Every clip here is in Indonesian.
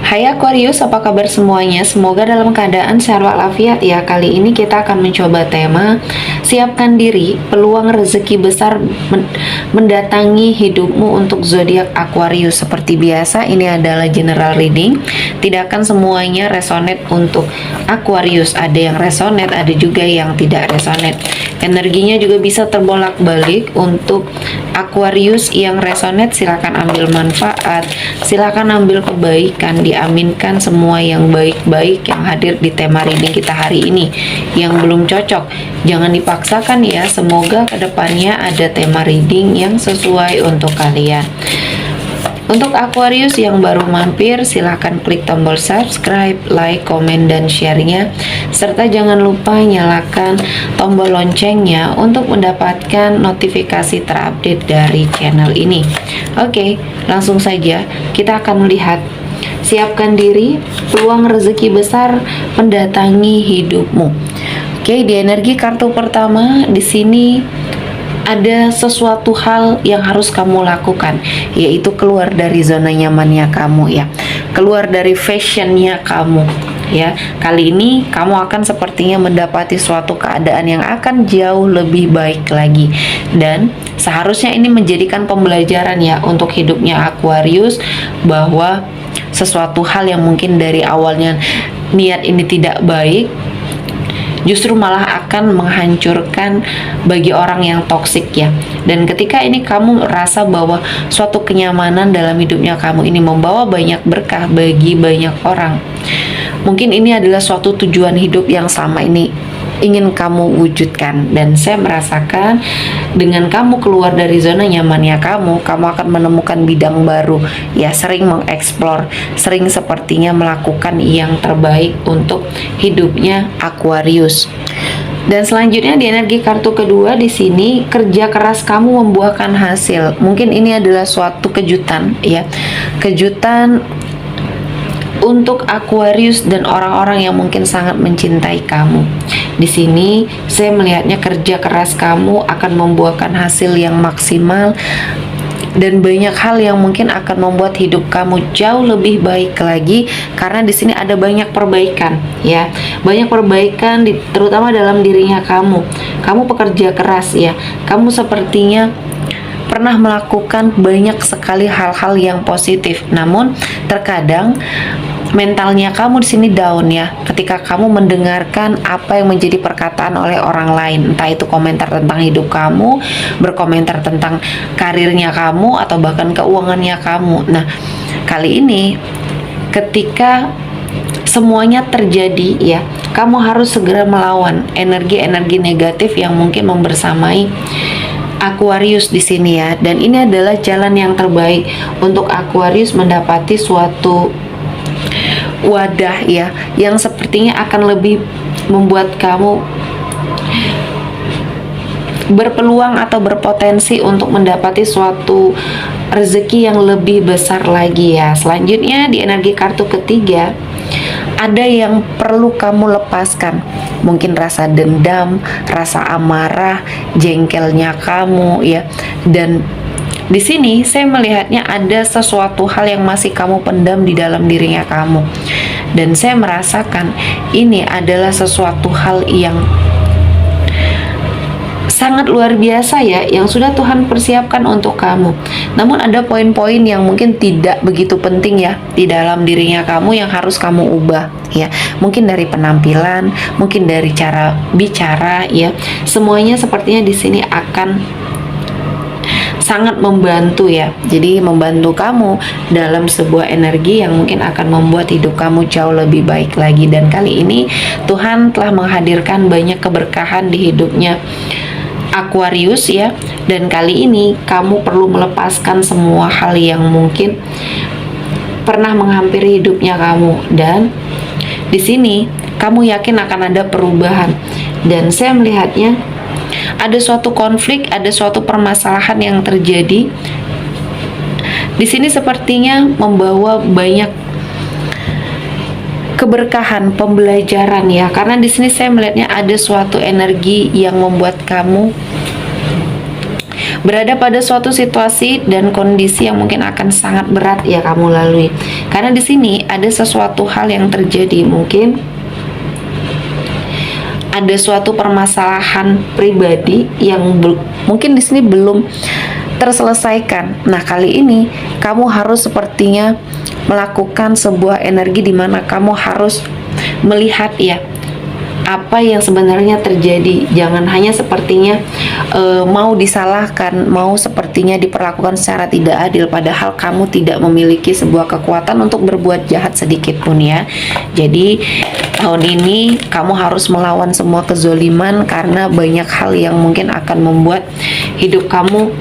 Hai Aquarius, apa kabar semuanya? Semoga dalam keadaan sehat walafiat ya. Kali ini kita akan mencoba tema siapkan diri, peluang rezeki besar mendatangi hidupmu untuk zodiak Aquarius. Seperti biasa, ini adalah general reading. Tidak akan semuanya resonate untuk Aquarius. Ada yang resonate, ada juga yang tidak resonate. Energinya juga bisa terbolak-balik. Untuk Aquarius yang resonate, silakan ambil manfaat, silakan ambil kebaikan, diaminkan semua yang baik-baik yang hadir di tema reading kita hari ini. Yang belum cocok, jangan dipaksakan ya. Semoga kedepannya ada tema reading yang sesuai untuk kalian. Untuk Aquarius yang baru mampir, silahkan klik tombol subscribe, like, komen, dan share-nya. Serta jangan lupa nyalakan tombol loncengnya untuk mendapatkan notifikasi terupdate dari channel ini. Oke, langsung saja kita akan melihat. Siapkan diri, peluang rezeki besar mendatangi hidupmu. Oke, di energi kartu pertama di sini ada sesuatu hal yang harus kamu lakukan, yaitu keluar dari zona nyamannya kamu ya, keluar dari fashionnya kamu ya. Kali ini kamu akan sepertinya mendapati suatu keadaan yang akan jauh lebih baik lagi, dan seharusnya ini menjadikan pembelajaran ya untuk hidupnya Aquarius, bahwa sesuatu hal yang mungkin dari awalnya niat ini tidak baik, justru malah akan menghancurkan bagi orang yang toksik ya. Dan ketika ini kamu merasa bahwa suatu kenyamanan dalam hidupnya kamu ini membawa banyak berkah bagi banyak orang, mungkin ini adalah suatu tujuan hidup yang selama ini ingin kamu wujudkan. Dan saya merasakan dengan kamu keluar dari zona nyamannya kamu akan menemukan bidang baru ya, sering mengeksplor, sering sepertinya melakukan yang terbaik untuk hidupnya Aquarius. Dan selanjutnya di energi kartu kedua di sini, kerja keras kamu membuahkan hasil. Mungkin ini adalah suatu kejutan ya, kejutan untuk Aquarius dan orang-orang yang mungkin sangat mencintai kamu. Di sini saya melihatnya kerja keras kamu akan membuahkan hasil yang maksimal, dan banyak hal yang mungkin akan membuat hidup kamu jauh lebih baik lagi, karena di sini ada banyak perbaikan ya, banyak perbaikan terutama dalam dirinya kamu. Kamu pekerja keras ya, kamu sepertinya pernah melakukan banyak sekali hal-hal yang positif, namun terkadang mentalnya kamu di sini down ya, ketika kamu mendengarkan apa yang menjadi perkataan oleh orang lain, entah itu komentar tentang hidup kamu, berkomentar tentang karirnya kamu, atau bahkan keuangannya kamu. Nah, kali ini ketika semuanya terjadi ya, kamu harus segera melawan energi-energi negatif yang mungkin membersamai Aquarius di sini ya. Dan ini adalah jalan yang terbaik untuk Aquarius mendapati suatu wadah ya, yang sepertinya akan lebih membuat kamu berpeluang atau berpotensi untuk mendapati suatu rezeki yang lebih besar lagi ya. Selanjutnya di energi kartu ketiga, ada yang perlu kamu lepaskan. Mungkin rasa dendam, rasa amarah, jengkelnya kamu ya. Dan di sini saya melihatnya ada sesuatu hal yang masih kamu pendam di dalam dirinya kamu. Dan saya merasakan ini adalah sesuatu hal yang sangat luar biasa ya, yang sudah Tuhan persiapkan untuk kamu. Namun ada poin-poin yang mungkin tidak begitu penting ya di dalam dirinya kamu yang harus kamu ubah ya. Mungkin dari penampilan, mungkin dari cara bicara ya. Semuanya sepertinya di sini akan sangat membantu ya. Jadi membantu kamu dalam sebuah energi yang mungkin akan membuat hidup kamu jauh lebih baik lagi. Dan kali ini Tuhan telah menghadirkan banyak keberkahan di hidupnya Aquarius ya. Dan kali ini kamu perlu melepaskan semua hal yang mungkin pernah menghampiri hidupnya kamu. Dan di sini kamu yakin akan ada perubahan. Dan saya melihatnya ada suatu konflik, ada suatu permasalahan yang terjadi di sini sepertinya membawa banyak keberkahan, pembelajaran ya. Karena di sini saya melihatnya ada suatu energi yang membuat kamu berada pada suatu situasi dan kondisi yang mungkin akan sangat berat ya kamu lalui. Karena di sini ada sesuatu hal yang terjadi, mungkin ada suatu permasalahan pribadi yang mungkin di sini belum terselesaikan. Nah, kali ini kamu harus sepertinya melakukan sebuah energi di mana kamu harus melihat ya apa yang sebenarnya terjadi. Jangan hanya sepertinya mau disalahkan, mau sepertinya diperlakukan secara tidak adil, padahal kamu tidak memiliki sebuah kekuatan untuk berbuat jahat sedikit pun ya. Jadi tahun ini kamu harus melawan semua kezoliman, karena banyak hal yang mungkin akan membuat hidup kamu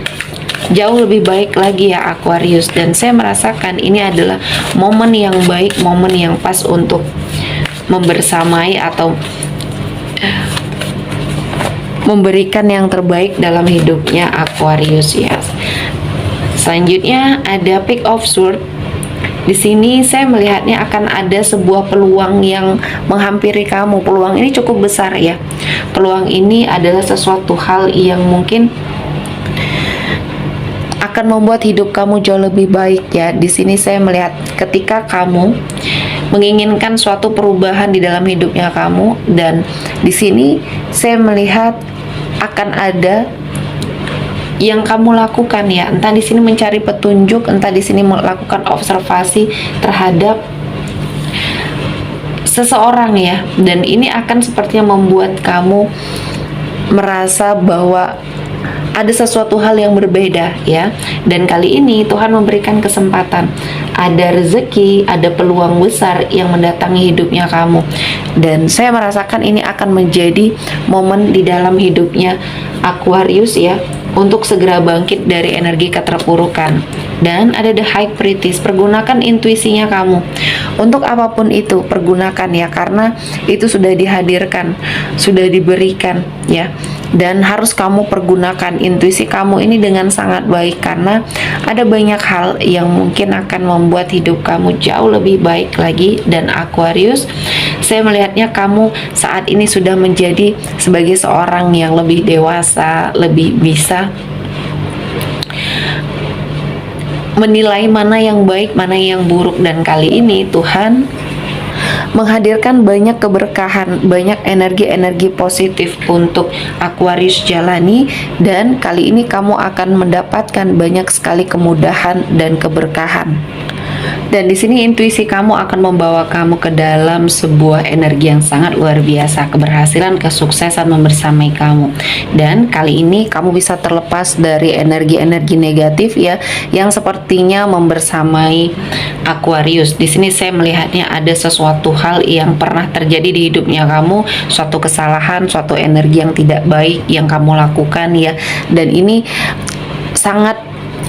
jauh lebih baik lagi ya Aquarius. Dan saya merasakan ini adalah momen yang baik, momen yang pas untuk membersamai atau memberikan yang terbaik dalam hidupnya Aquarius ya. Selanjutnya ada Page of Swords. Di sini saya melihatnya akan ada sebuah peluang yang menghampiri kamu. Peluang ini cukup besar ya. Peluang ini adalah sesuatu hal yang mungkin akan membuat hidup kamu jauh lebih baik ya. Di sini saya melihat ketika kamu menginginkan suatu perubahan di dalam hidupnya kamu, dan di sini saya melihat akan ada yang kamu lakukan ya. Entah di sini mencari petunjuk, entah di sini melakukan observasi terhadap seseorang ya. Dan ini akan sepertinya membuat kamu merasa bahwa ada sesuatu hal yang berbeda ya. Dan kali ini Tuhan memberikan kesempatan, ada rezeki, ada peluang besar yang mendatangi hidupnya kamu. Dan saya merasakan ini akan menjadi momen di dalam hidupnya Aquarius ya, untuk segera bangkit dari energi keterpurukan. Dan ada the High Priestess. Pergunakan intuisinya kamu untuk apapun itu, pergunakan ya, karena itu sudah dihadirkan, sudah diberikan ya. Dan harus kamu pergunakan intuisi kamu ini dengan sangat baik, karena ada banyak hal yang mungkin akan membuat hidup kamu jauh lebih baik lagi. Dan Aquarius, saya melihatnya kamu saat ini sudah menjadi sebagai seorang yang lebih dewasa, lebih bisa menilai mana yang baik, mana yang buruk. Dan kali ini Tuhan menghadirkan banyak keberkahan, banyak energi-energi positif untuk Aquarius jalani. Dan kali ini kamu akan mendapatkan banyak sekali kemudahan dan keberkahan. Dan di sini intuisi kamu akan membawa kamu ke dalam sebuah energi yang sangat luar biasa, keberhasilan, kesuksesan membersamai kamu. Dan kali ini kamu bisa terlepas dari energi-energi negatif ya, yang sepertinya membersamai Aquarius. Di sini saya melihatnya ada sesuatu hal yang pernah terjadi di hidupnya kamu, suatu kesalahan, suatu energi yang tidak baik yang kamu lakukan ya. Dan ini sangat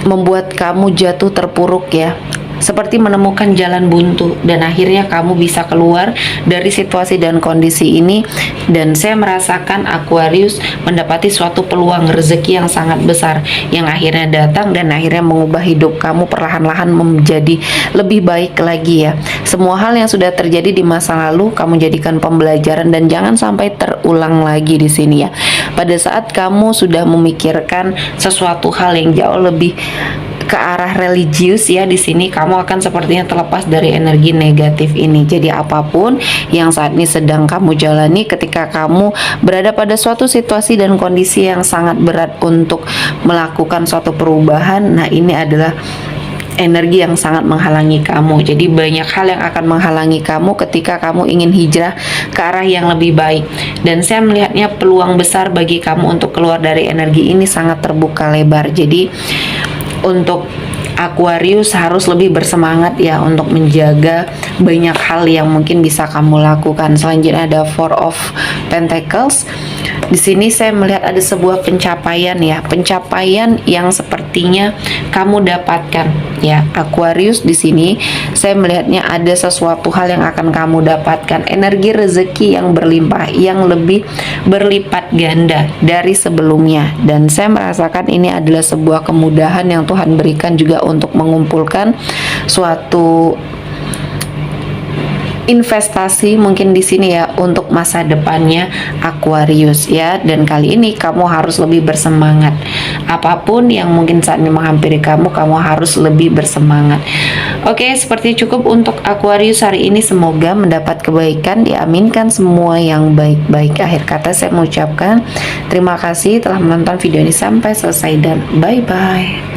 membuat kamu jatuh terpuruk ya, seperti menemukan jalan buntu, dan akhirnya kamu bisa keluar dari situasi dan kondisi ini. Dan saya merasakan Aquarius mendapati suatu peluang rezeki yang sangat besar yang akhirnya datang dan akhirnya mengubah hidup kamu perlahan-lahan menjadi lebih baik lagi ya. Semua hal yang sudah terjadi di masa lalu kamu jadikan pembelajaran dan jangan sampai terulang lagi di sini ya. Pada saat kamu sudah memikirkan sesuatu hal yang jauh lebih ke arah religius ya, di sini kamu akan sepertinya terlepas dari energi negatif ini. Jadi apapun yang saat ini sedang kamu jalani, ketika kamu berada pada suatu situasi dan kondisi yang sangat berat untuk melakukan suatu perubahan, nah ini adalah energi yang sangat menghalangi kamu. Jadi banyak hal yang akan menghalangi kamu ketika kamu ingin hijrah ke arah yang lebih baik. Dan saya melihatnya peluang besar bagi kamu untuk keluar dari energi ini sangat terbuka lebar. Jadi untuk Aquarius harus lebih bersemangat ya untuk menjaga banyak hal yang mungkin bisa kamu lakukan. Selanjutnya ada Four of Pentacles. Di sini saya melihat ada sebuah pencapaian ya, pencapaian yang sepertinya kamu dapatkan ya Aquarius. Di sini saya melihatnya ada sesuatu hal yang akan kamu dapatkan, energi rezeki yang berlimpah, yang lebih berlipat ganda dari sebelumnya. Dan saya merasakan ini adalah sebuah kemudahan yang Tuhan berikan juga untuk mengumpulkan suatu investasi mungkin di sini ya untuk masa depannya Aquarius ya. Dan kali ini kamu harus lebih bersemangat. apapun yang mungkin saat ini menghampiri kamu, kamu harus lebih bersemangat. Oke, seperti cukup untuk Aquarius hari ini. Semoga mendapat kebaikan, diaminkan semua yang baik-baik. Akhir kata saya mengucapkan terima kasih telah menonton video ini sampai selesai dan bye-bye.